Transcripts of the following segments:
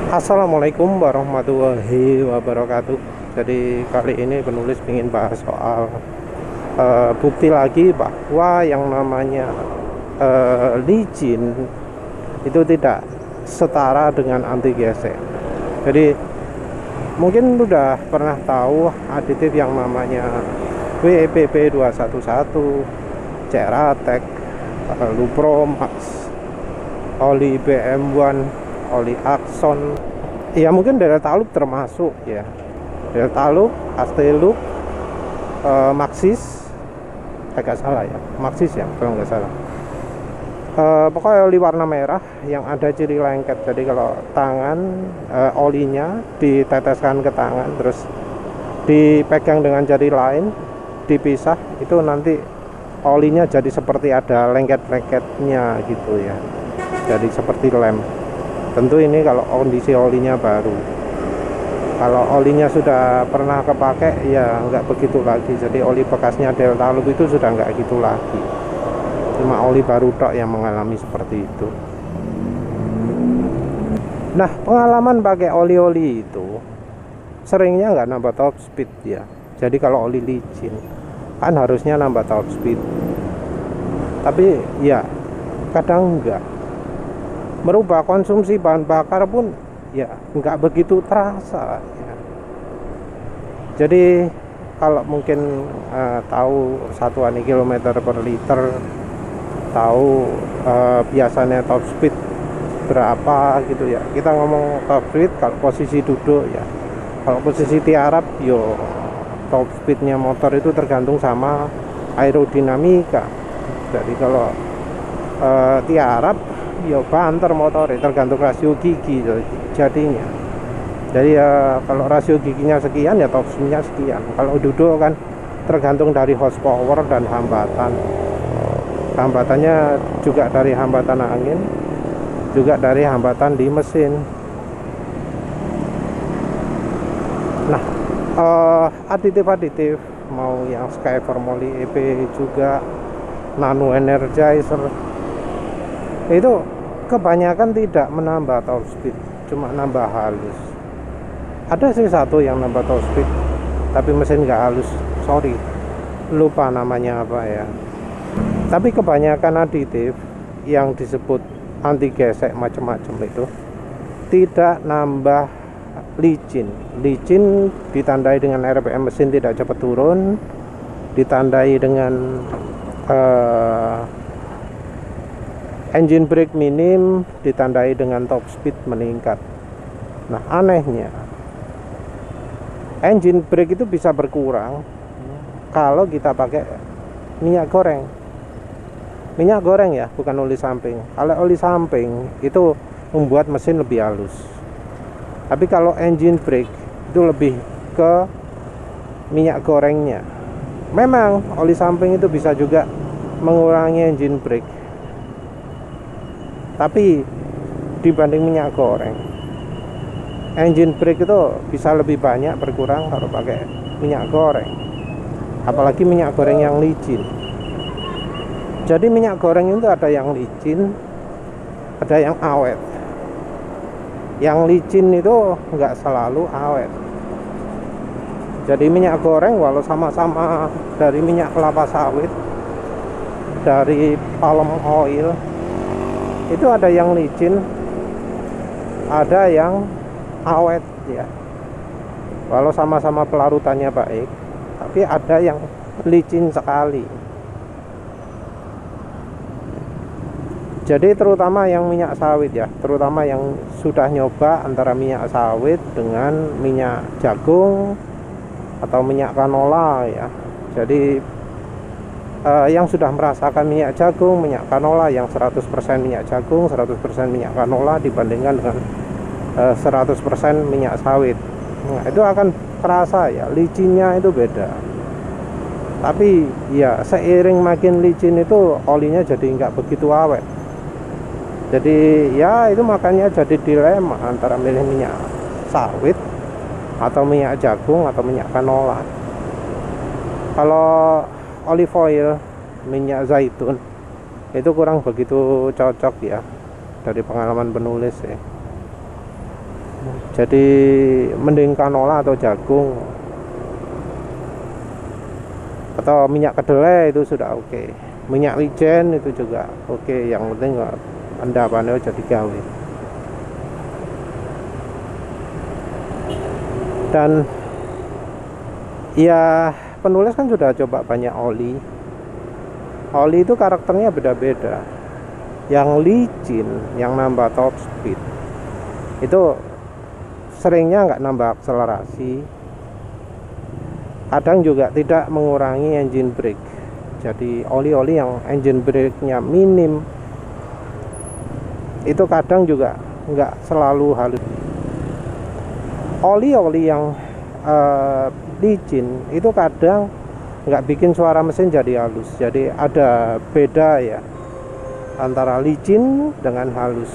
Assalamualaikum warahmatullahi wabarakatuh. Jadi kali ini penulis ingin bahas soal bukti lagi bahwa yang namanya licin itu tidak setara dengan anti gesek. Jadi mungkin udah pernah tahu aditif yang namanya WEPP 211, Ceratex, Lupromax, oli BM1, oli Axon. Ya mungkin Delta Loop termasuk ya. Delta Loop, Asteloop, Maxxis, agak salah ya, Maxxis ya kalau nggak salah. Pokoknya oli warna merah yang ada ciri lengket. Jadi kalau tangan olinya diteteskan ke tangan terus dipegang dengan jari lain, dipisah, itu nanti olinya jadi seperti ada lengket-lengketnya gitu ya. Jadi seperti lem. Tentu ini kalau kondisi olinya baru. Kalau olinya sudah pernah kepake ya nggak begitu lagi. Jadi oli bekasnya Delta Loop itu sudah nggak gitu lagi. Cuma oli baru tok yang mengalami seperti itu. Nah, pengalaman pakai oli-oli itu seringnya nggak nambah top speed ya. Jadi kalau oli licin kan harusnya nambah top speed. Tapi ya kadang enggak. Merubah konsumsi bahan bakar pun ya nggak begitu terasa ya. Jadi kalau mungkin tahu satuan kilometer per liter, tahu biasanya top speed berapa gitu ya. Kita ngomong top speed kalau posisi duduk ya. Kalau posisi tiarap yo top speednya motor itu tergantung sama aerodinamika. Jadi kalau tiarap ya banter motor tergantung rasio gigi jadinya. Jadi ya kalau rasio giginya sekian ya top speednya sekian. Kalau duduk kan tergantung dari horsepower dan hambatan. Hambatannya juga dari hambatan angin, juga dari hambatan di mesin. Nah, aditif-aditif mau yang Skyver Moly EP juga Nano Energizer itu kebanyakan tidak menambah top speed, cuma nambah halus. Ada sih satu yang nambah top speed tapi mesin nggak halus, sorry lupa namanya apa ya. Tapi kebanyakan aditif yang disebut anti gesek macam-macam itu tidak nambah licin. Licin ditandai dengan RPM mesin tidak cepat turun, ditandai dengan engine brake minim, ditandai dengan top speed meningkat. Nah anehnya engine brake itu bisa berkurang kalau kita pakai minyak goreng. Minyak goreng ya, bukan oli samping. Kalau oli samping itu membuat mesin lebih halus. Tapi kalau engine brake itu lebih ke minyak gorengnya. Memang oli samping itu bisa juga mengurangi engine brake, tapi dibanding minyak goreng, engine brake itu bisa lebih banyak berkurang kalau pakai minyak goreng. Apalagi minyak goreng yang licin. Jadi minyak goreng itu ada yang licin, ada yang awet. Yang licin itu nggak selalu awet. Jadi minyak goreng walau sama-sama dari minyak kelapa sawit, dari palm oil, itu ada yang licin, ada yang awet ya. Walau sama-sama pelarutannya baik, tapi ada yang licin sekali. Jadi terutama yang minyak sawit ya, terutama yang sudah nyoba antara minyak sawit dengan minyak jagung atau minyak canola ya. Jadi yang sudah merasakan minyak jagung, minyak canola yang 100% minyak jagung, 100% minyak canola dibandingkan dengan 100% minyak sawit. Nah, itu akan terasa ya, licinnya itu beda. Tapi ya seiring makin licin itu olinya jadi nggak begitu awet. Jadi ya itu makanya jadi dilema antara milih minyak sawit atau minyak jagung atau minyak canola. Kalau olive oil, minyak zaitun itu kurang begitu cocok ya dari pengalaman penulis ya. Jadi mending canola atau jagung atau minyak kedelai itu sudah oke. Minyak wijen itu juga oke. Yang penting endapannya jadi gawe. Dan ya penulis kan sudah coba banyak oli. Oli itu karakternya beda-beda. Yang licin, yang nambah top speed itu seringnya nggak nambah akselerasi, kadang juga tidak mengurangi engine brake. Jadi oli-oli yang engine brake-nya minim itu kadang juga nggak selalu halus. Oli-oli yang licin itu kadang nggak bikin suara mesin jadi halus. Jadi ada beda ya antara licin dengan halus.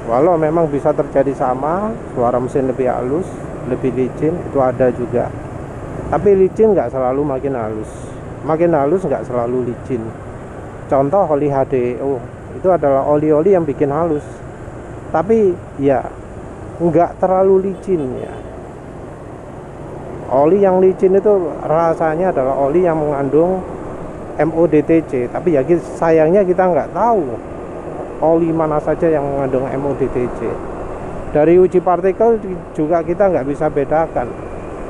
Walau memang bisa terjadi sama, suara mesin lebih halus, lebih licin, itu ada juga. Tapi licin nggak selalu makin halus nggak selalu licin. Contoh oli HDO itu adalah oli-oli yang bikin halus, tapi ya nggak terlalu licin ya. Oli yang licin itu rasanya adalah oli yang mengandung MODTC, tapi ya sayangnya kita nggak tahu oli mana saja yang mengandung MODTC. Dari uji partikel juga kita nggak bisa bedakan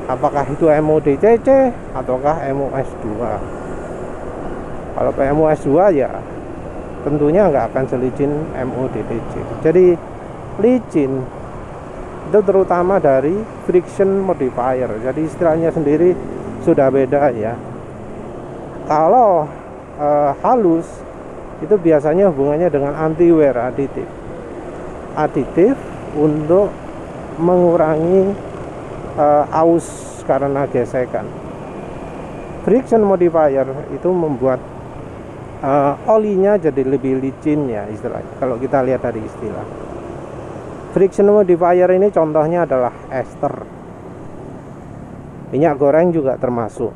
apakah itu MODTC ataukah MOS2. Kalau MOS2 ya tentunya nggak akan selicin MODTC. Jadi licin itu terutama dari friction modifier. Jadi istilahnya sendiri sudah beda ya. Kalau halus itu biasanya hubungannya dengan anti-wear aditif untuk mengurangi aus karena gesekan. Friction modifier itu membuat olinya jadi lebih licin ya istilahnya, kalau kita lihat dari istilah. Friction modifier ini contohnya adalah ester, minyak goreng juga termasuk.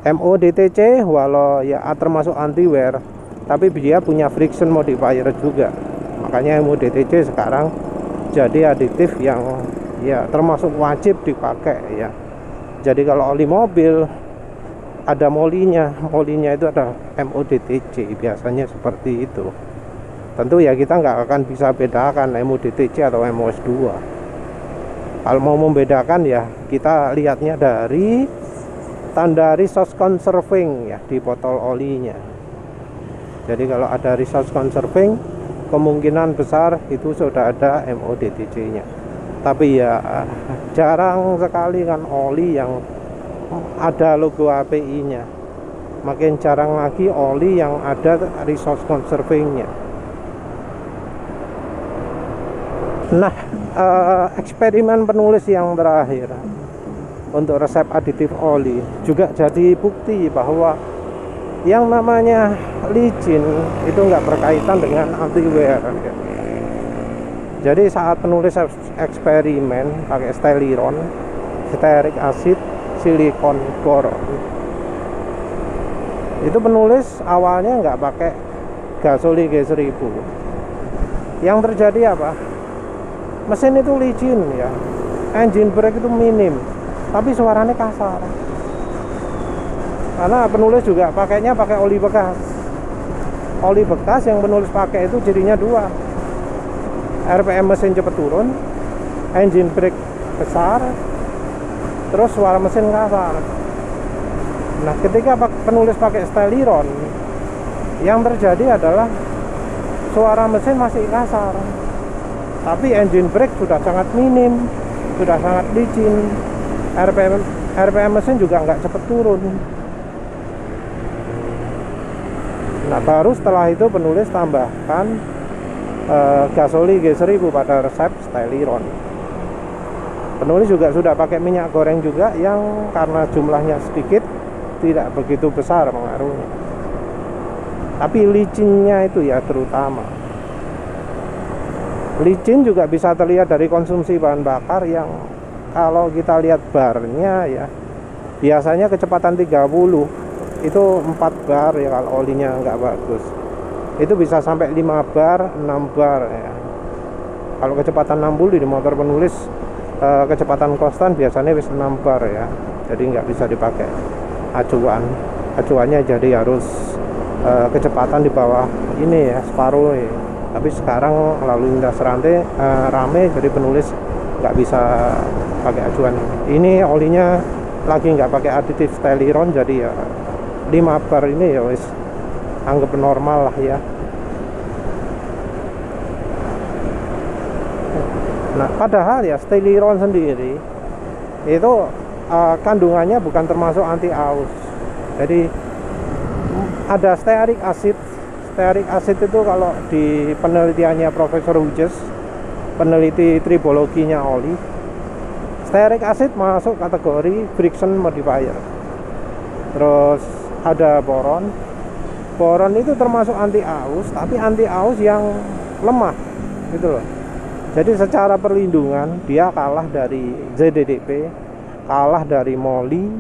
MODTC walau ya termasuk anti-wear, tapi dia punya friction modifier juga. Makanya MODTC sekarang jadi aditif yang ya termasuk wajib dipakai ya. Jadi kalau oli mobil ada molinya itu ada MODTC, biasanya seperti itu. Tentu ya kita nggak akan bisa bedakan MODTC atau MOS2. Kalau mau membedakan ya kita lihatnya dari tanda resource conserving ya di botol olinya. Jadi kalau ada resource conserving, kemungkinan besar itu sudah ada MODTC-nya. Tapi ya jarang sekali kan oli yang ada logo API-nya. Makin jarang lagi oli yang ada resource conserving-nya. Nah, eksperimen penulis yang terakhir untuk resep aditif oli juga jadi bukti bahwa yang namanya licin itu nggak berkaitan dengan anti-wear ya. Jadi saat penulis eksperimen pakai styliron, stearic acid, silikon, boron, itu penulis awalnya nggak pakai gasoli G1000. Yang terjadi apa? Mesin itu licin ya, engine brake itu minim, tapi suaranya kasar. Karena penulis juga pakainya pakai oli bekas. Oli bekas yang penulis pakai itu cirinya dua. RPM mesin cepat turun, engine brake besar, terus suara mesin kasar. Nah, ketika penulis pakai styliron, yang terjadi adalah suara mesin masih kasar, tapi engine brake sudah sangat minim, sudah sangat licin. RPM mesin juga nggak cepat turun. Nah, baru setelah itu penulis tambahkan gasoli G1000 pada resep styliron. Penulis juga sudah pakai minyak goreng juga yang karena jumlahnya sedikit tidak begitu besar pengaruhnya. Tapi licinnya itu ya terutama. Licin juga bisa terlihat dari konsumsi bahan bakar yang kalau kita lihat barnya ya biasanya kecepatan 30 itu 4 bar ya kalau olinya nggak bagus. Itu bisa sampai 5 bar, 6 bar ya. Kalau kecepatan 60 di motor penulis kecepatan konstan biasanya wis 6 bar ya, jadi nggak bisa dipakai acuannya jadi harus kecepatan di bawah ini ya, separuh ya. Tapi sekarang lalu lintas rantai rame, jadi penulis nggak bisa pakai acuan ini. Olinya lagi nggak pakai aditif Steliron, jadi ya 5 bar ini ya wis anggap normal lah ya. Nah, padahal ya Steliron sendiri itu kandungannya bukan termasuk anti aus. Jadi ada stearic acid. Stearic acid itu kalau di penelitiannya Profesor Hughes, peneliti tribologinya oli, stearic acid masuk kategori friction modifier. Terus ada boron. Boron itu termasuk anti aus, tapi anti aus yang lemah gitu loh. Jadi secara perlindungan dia kalah dari ZDDP, kalah dari moly,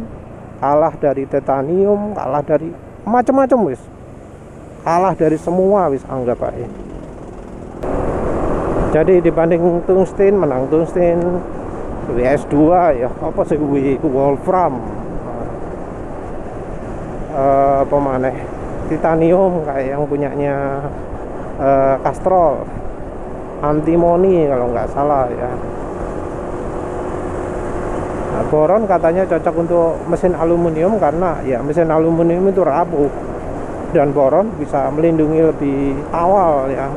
kalah dari titanium, kalah dari macam-macam wis. Kalah dari semua wis anggap aja. Jadi dibanding tungsten, menang tungsten. WS2 ya, apa sih Wolfram. Apa maneh? Titanium kayak yang punyanya Castrol. Antimoni kalau nggak salah ya. Nah, boron katanya cocok untuk mesin aluminium karena ya mesin aluminium itu rapuh dan boron bisa melindungi lebih awal ya.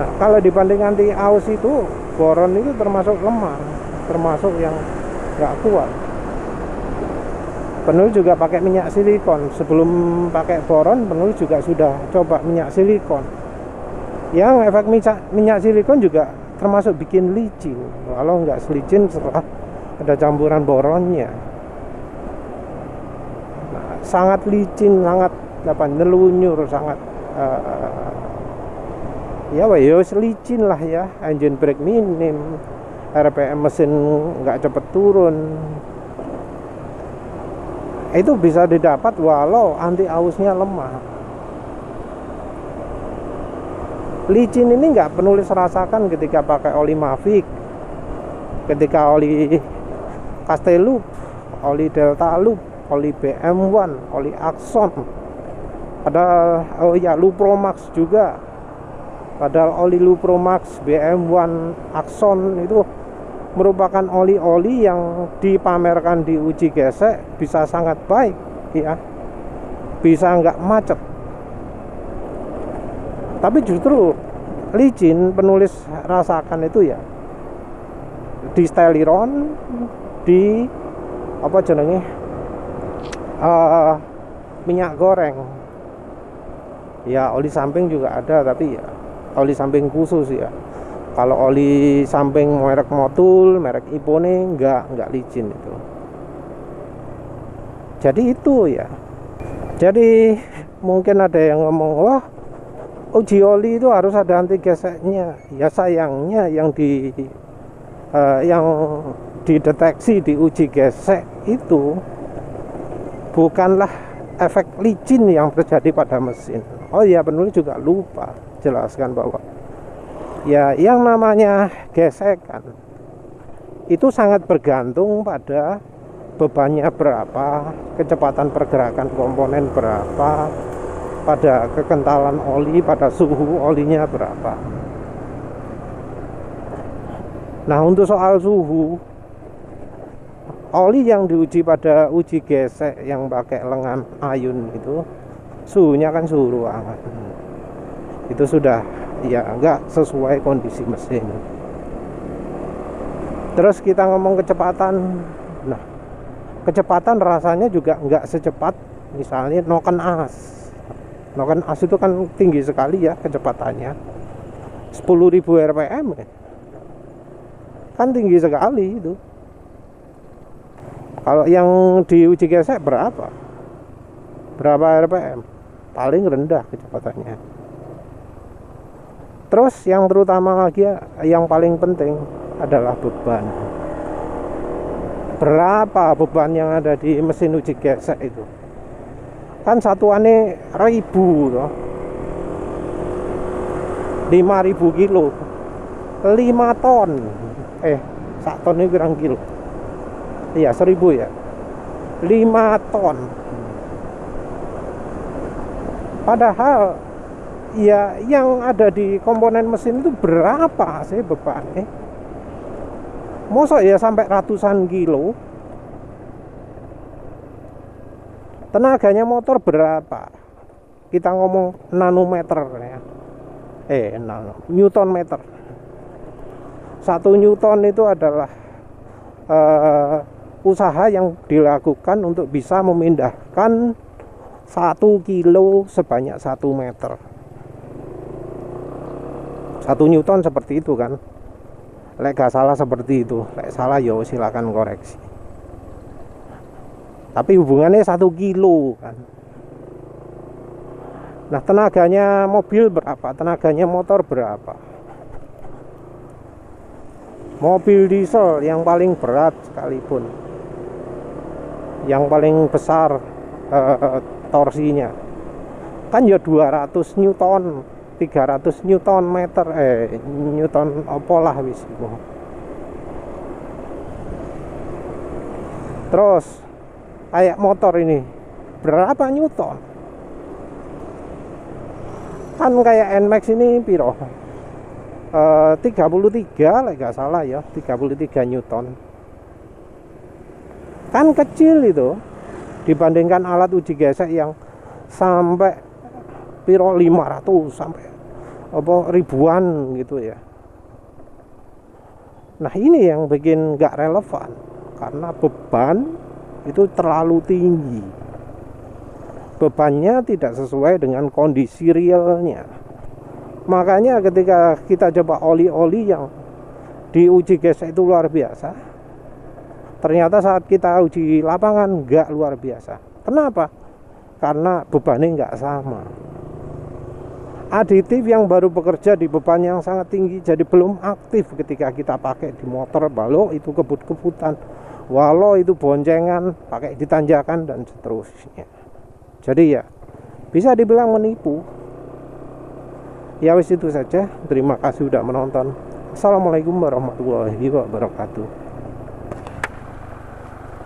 Nah, kalau dibanding anti aus itu boron itu termasuk lemah, termasuk yang nggak kuat. Penulis juga pakai minyak silikon. Sebelum pakai boron, penulis juga sudah coba minyak silikon. Yang efek minyak silikon juga termasuk bikin licin. Kalau nggak selicin setelah ada campuran boronnya. Nah, sangat licin, sangat nyelunyur, sangat ya licin lah ya. Engine brake minim, RPM mesin nggak cepet turun. Itu bisa didapat walau anti ausnya lemah. Licin ini nggak penulis rasakan ketika pakai oli Mavic, ketika oli Castelloop, oli Delta Loop, oli BM1, oli Axon, ada Lupromax juga. Padahal oli Lupromax, BM1, Axon itu merupakan oli-oli yang dipamerkan di uji gesek bisa sangat baik ya, bisa nggak macet. Tapi justru licin penulis rasakan itu ya di Steliron, di apa jenenge minyak goreng ya. Oli samping juga ada, tapi ya oli samping khusus ya. Kalau oli samping merek Motul, merek Ipone nggak licin itu. Jadi itu ya. Jadi mungkin ada yang ngomong, wah uji oli itu harus ada anti geseknya. Ya sayangnya yang dideteksi di uji gesek itu bukanlah efek licin yang terjadi pada mesin. Oh ya, penulis juga lupa jelaskan bahwa ya yang namanya gesekan itu sangat bergantung pada bebannya berapa, kecepatan pergerakan komponen berapa, pada kekentalan oli, pada suhu olinya berapa. Nah, untuk soal suhu, oli yang diuji pada uji gesek yang pakai lengan ayun itu suhunya kan suhu ruangan. Itu sudah ya enggak sesuai kondisi mesin. Terus kita ngomong kecepatan. Nah, kecepatan rasanya juga enggak secepat misalnya noken as. Noken as itu kan tinggi sekali ya kecepatannya, 10.000 rpm ya. Kan tinggi sekali itu. Kalau yang diuji gesek berapa rpm? Paling rendah kecepatannya. Terus yang terutama lagi yang paling penting adalah beban. Berapa beban yang ada di mesin uji gesek itu? Kan satuannya 1000 toh. 5.000 kilo. 5 ton. 1 ton ini kurang kilo. Iya, 1000 ya. 5 ton. Padahal ya yang ada di komponen mesin itu berapa sih bebannya? Masa ya sampai ratusan kilo? Tenaganya motor berapa? Kita ngomong nanometer ya. Newton meter. 1 newton itu adalah usaha yang dilakukan untuk bisa memindahkan 1 kilo sebanyak 1 meter. 1 newton seperti itu kan. Lek gak salah seperti itu. Lek salah ya silakan koreksi. Tapi hubungannya 1 kilo kan. Nah, tenaganya mobil berapa? Tenaganya motor berapa? Mobil diesel yang paling berat sekalipun, yang paling besar torsinya, kan ya 200 newton, 300 newton meter, newton opolah wis. Terus kayak motor ini berapa newton? Kan kayak NMAX ini piro? 33 lah gak salah ya, 33 newton. Kan kecil itu dibandingkan alat uji gesek yang sampai piro 500 sampai ribuan gitu ya. Nah, ini yang bikin gak relevan karena beban itu terlalu tinggi. Bebannya tidak sesuai dengan kondisi realnya. Makanya ketika kita coba oli-oli yang diuji gesek itu luar biasa, ternyata saat kita uji lapangan nggak luar biasa. Kenapa? Karena bebannya nggak sama. Aditif yang baru bekerja di beban yang sangat tinggi jadi belum aktif ketika kita pakai di motor, walau itu kebut-kebutan, walau itu boncengan, pakai di tanjakan dan seterusnya. Jadi ya bisa dibilang menipu. Ya wis itu saja. Terima kasih sudah menonton. Assalamualaikum warahmatullahi wabarakatuh.